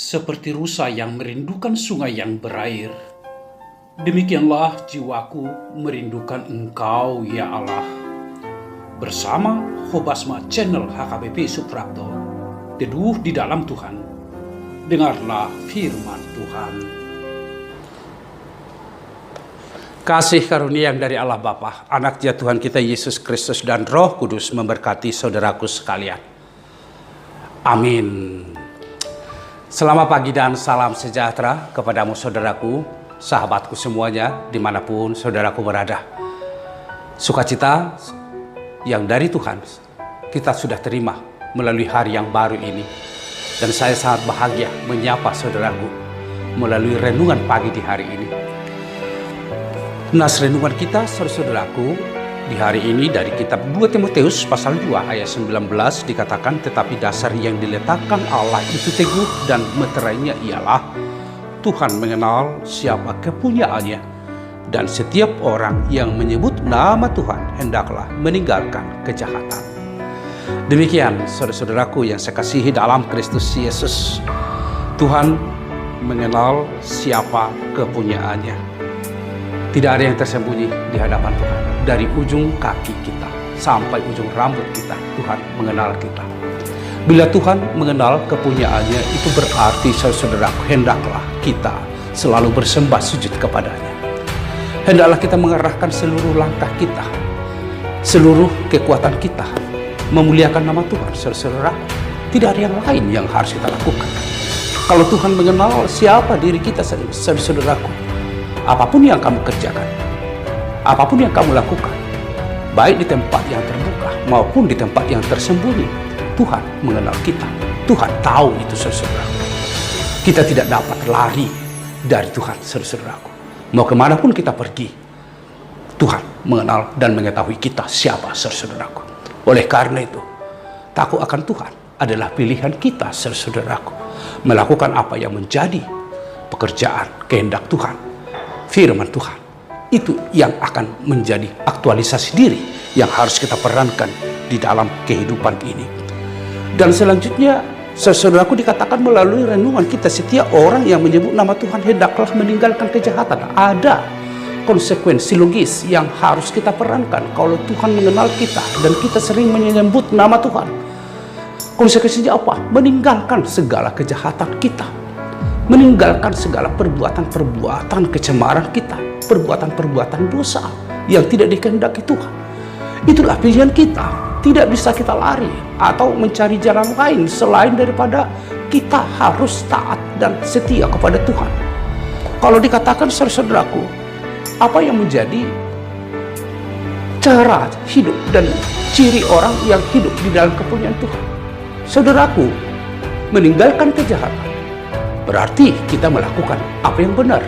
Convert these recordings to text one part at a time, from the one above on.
seperti rusa yang merindukan sungai yang berair. Demikianlah jiwaku merindukan Engkau, ya Allah. Bersama Hobasma Channel HKBP Suprapto, teduh di dalam Tuhan. Dengarlah firman Tuhan. Kasih karunia yang dari Allah Bapa, Anak Dia Tuhan kita Yesus Kristus dan Roh Kudus memberkati saudaraku sekalian. Amin. Selamat pagi dan salam sejahtera kepadamu saudaraku, sahabatku semuanya, dimanapun saudaraku berada. Sukacita yang dari Tuhan kita sudah terima melalui hari yang baru ini. Dan saya sangat bahagia menyapa saudaraku melalui renungan pagi di hari ini. Nas renungan kita saudaraku di hari ini dari kitab 2 Timotius pasal 2 ayat 19 dikatakan, tetapi dasar yang diletakkan Allah itu teguh dan meterainya ialah Tuhan mengenal siapa kepunyaannya, dan setiap orang yang menyebut nama Tuhan hendaklah meninggalkan kejahatan. Demikian saudara-saudaraku yang saya kasihi dalam Kristus Yesus, Tuhan mengenal siapa kepunyaannya. Tidak ada yang tersembunyi di hadapan Tuhan. Dari ujung kaki kita sampai ujung rambut kita, Tuhan mengenal kita. Bila Tuhan mengenal kepunyaannya, itu berarti saudara-saudaraku, hendaklah kita selalu bersembah sujud kepadanya. Hendaklah kita mengerahkan seluruh langkah kita, seluruh kekuatan kita, memuliakan nama Tuhan, saudara-saudara. Tidak ada yang lain yang harus kita lakukan. Kalau Tuhan mengenal siapa diri kita, saudara-saudaraku, apapun yang kamu kerjakan, apapun yang kamu lakukan, baik di tempat yang terbuka maupun di tempat yang tersembunyi, Tuhan mengenal kita. Tuhan tahu itu, saudara-saudaraku. Kita tidak dapat lari dari Tuhan, saudara-saudaraku. Mau kemanapun kita pergi, Tuhan mengenal dan mengetahui kita siapa, saudara-saudaraku. Oleh karena itu, takut akan Tuhan adalah pilihan kita, saudara-saudaraku. Melakukan apa yang menjadi pekerjaan kehendak Tuhan, firman Tuhan, itu yang akan menjadi aktualisasi diri yang harus kita perankan di dalam kehidupan ini. Dan selanjutnya, saudaraku, dikatakan melalui renungan kita, setiap orang yang menyebut nama Tuhan hendaklah meninggalkan kejahatan. Ada konsekuensi logis yang harus kita perankan kalau Tuhan mengenal kita dan kita sering menyebut nama Tuhan. Konsekuensinya apa? Meninggalkan segala kejahatan kita, meninggalkan segala perbuatan-perbuatan kecemaran kita, perbuatan-perbuatan dosa yang tidak dikehendaki Tuhan. Itulah pilihan kita. Tidak bisa kita lari atau mencari jalan lain selain daripada kita harus taat dan setia kepada Tuhan. Kalau dikatakan, saudaraku, apa yang menjadi cara hidup dan ciri orang yang hidup di dalam kepunyaan Tuhan? Saudaraku, meninggalkan kejahatan berarti kita melakukan apa yang benar.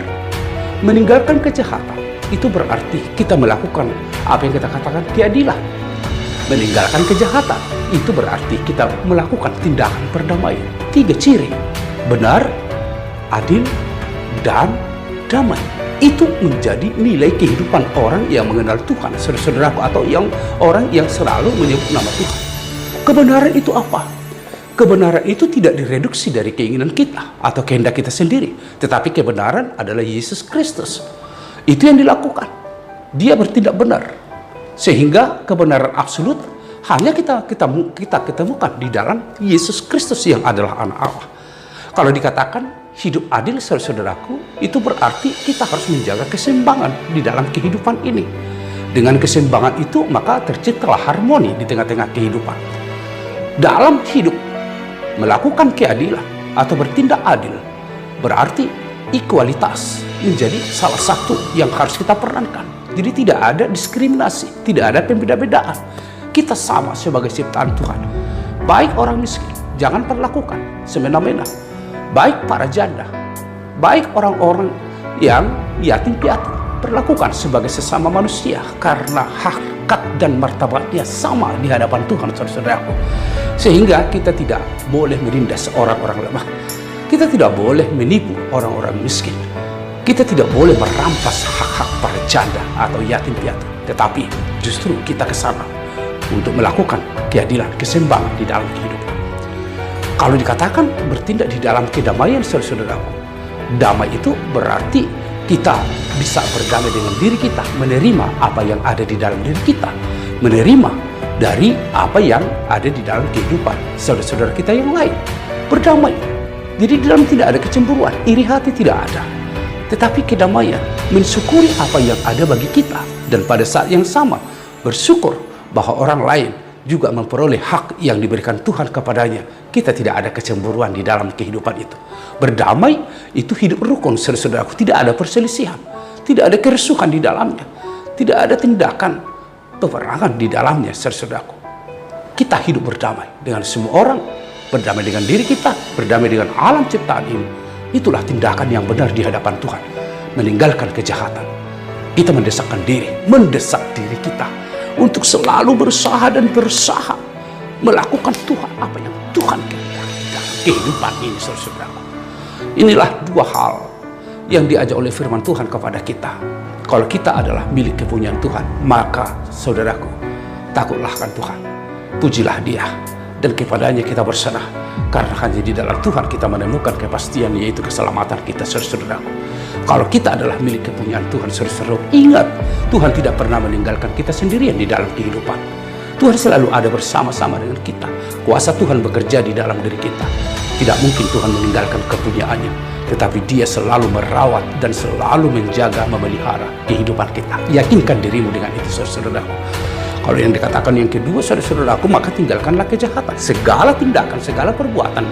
Meninggalkan kejahatan itu berarti kita melakukan apa yang kita katakan keadilan. Meninggalkan kejahatan itu berarti kita melakukan tindakan perdamaian. 3 ciri: benar, adil, dan damai. Itu menjadi nilai kehidupan orang yang mengenal Tuhan, saudara-saudaraku, atau orang yang selalu menyebut nama Tuhan. Kebenaran itu apa? Kebenaran itu tidak direduksi dari keinginan kita atau kehendak kita sendiri, tetapi kebenaran adalah Yesus Kristus. Itu yang dilakukan. Dia bertindak benar, sehingga kebenaran absolut hanya kita ketemukan di dalam Yesus Kristus yang adalah anak Allah. Kalau dikatakan hidup adil, saudaraku, itu berarti kita harus menjaga keseimbangan di dalam kehidupan ini. Dengan keseimbangan itu maka terciptalah harmoni di tengah-tengah kehidupan. Dalam hidup melakukan keadilan atau bertindak adil berarti ekualitas menjadi salah satu yang harus kita perankan. Jadi tidak ada diskriminasi, tidak ada pembeda-bedaan. Kita sama sebagai ciptaan Tuhan. Baik orang miskin, jangan perlakukan semena-mena. Baik para janda, baik orang-orang yang yatim piatu, perlakukan sebagai sesama manusia karena harkat dan martabatnya sama di hadapan Tuhan, saudara-saudaraku. Sehingga kita tidak boleh menindas orang-orang lemah. Kita tidak boleh menipu orang-orang miskin. Kita tidak boleh merampas hak-hak para janda atau yatim piatu, tetapi justru kita ke sana untuk melakukan keadilan, keseimbangan di dalam kehidupan. Kalau dikatakan bertindak di dalam kedamaian, saudara-saudaraku, damai itu berarti kita bisa berdamai dengan diri kita, menerima apa yang ada di dalam diri kita, menerima dari apa yang ada di dalam kehidupan saudara-saudara kita yang lain, berdamai. Jadi di dalam tidak ada kecemburuan, iri hati tidak ada, tetapi kedamaian, mensyukuri apa yang ada bagi kita, dan pada saat yang sama bersyukur bahwa orang lain juga memperoleh hak yang diberikan Tuhan kepadanya. Kita tidak ada kecemburuan di dalam kehidupan itu. Berdamai itu hidup rukun, saudara-saudaraku. Tidak ada perselisihan, tidak ada kerusuhan di dalamnya, tidak ada tindakan peperangan di dalamnya, saudara-saudaraku. Kita hidup berdamai dengan semua orang, berdamai dengan diri kita, berdamai dengan alam ciptaan ini. Itulah tindakan yang benar di hadapan Tuhan. Meninggalkan kejahatan. Kita mendesak diri kita untuk selalu berusaha melakukan Tuhan apa yang Tuhan kehendaki dalam kehidupan ini, saudara-saudaraku. Inilah dua hal yang diajak oleh firman Tuhan kepada kita. Kalau kita adalah milik kepunyaan Tuhan, maka saudaraku, takutlah akan Tuhan, pujilah Dia, dan kepadanya kita berserah, karena hanya di dalam Tuhan kita menemukan kepastian, yaitu keselamatan kita, saudara-saudaraku. Kalau kita adalah milik kepunyaan Tuhan, saudara-saudara, ingat, Tuhan tidak pernah meninggalkan kita sendirian di dalam kehidupan. Tuhan selalu ada bersama-sama dengan kita. Kuasa Tuhan bekerja di dalam diri kita. Tidak mungkin Tuhan meninggalkan kepunyaannya, tetapi Dia selalu merawat dan selalu menjaga, memelihara kehidupan kita. Yakinkan dirimu dengan itu, saudara-saudaraku. Kalau yang dikatakan yang kedua, saudara-saudaraku, maka tinggalkanlah kejahatan. Segala tindakan, segala perbuatan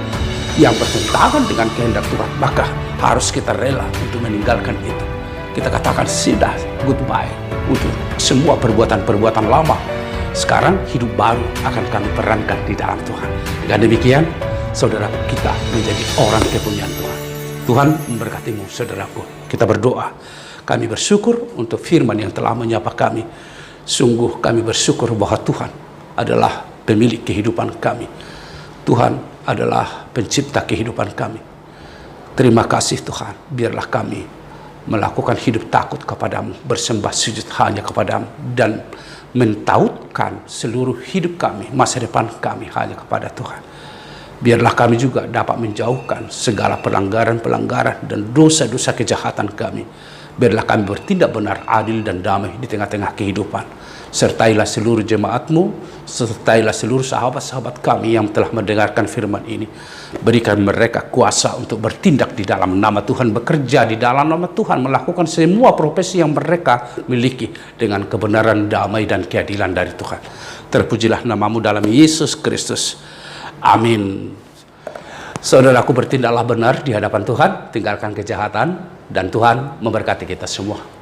yang bertentangan dengan kehendak Tuhan, maka harus kita rela untuk meninggalkan itu. Kita katakan sudah, goodbye untuk semua perbuatan-perbuatan lama. Sekarang hidup baru akan kami perankan di dalam Tuhan. Dan demikian, saudara, kita menjadi orang kepunyaan Tuhan. Tuhan memberkatimu, saudaraku. Kita berdoa. Kami bersyukur untuk firman yang telah menyapa kami. Sungguh kami bersyukur bahwa Tuhan adalah pemilik kehidupan kami. Tuhan adalah pencipta kehidupan kami. Terima kasih Tuhan, biarlah kami melakukan hidup takut kepadamu, bersembah sujud hanya kepadamu, dan mentautkan seluruh hidup kami, masa depan kami hanya kepada Tuhan. Biarlah kami juga dapat menjauhkan segala pelanggaran-pelanggaran dan dosa-dosa kejahatan kami. Biarlah kami bertindak benar, adil, dan damai di tengah-tengah kehidupan. Sertailah seluruh jemaat-Mu, sertailah seluruh sahabat-sahabat kami yang telah mendengarkan firman ini. Berikan mereka kuasa untuk bertindak di dalam nama Tuhan, bekerja di dalam nama Tuhan, melakukan semua profesi yang mereka miliki dengan kebenaran, damai, dan keadilan dari Tuhan. Terpujilah nama-Mu dalam Yesus Kristus. Amin. Saudaraku, bertindaklah benar di hadapan Tuhan, tinggalkan kejahatan, dan Tuhan memberkati kita semua.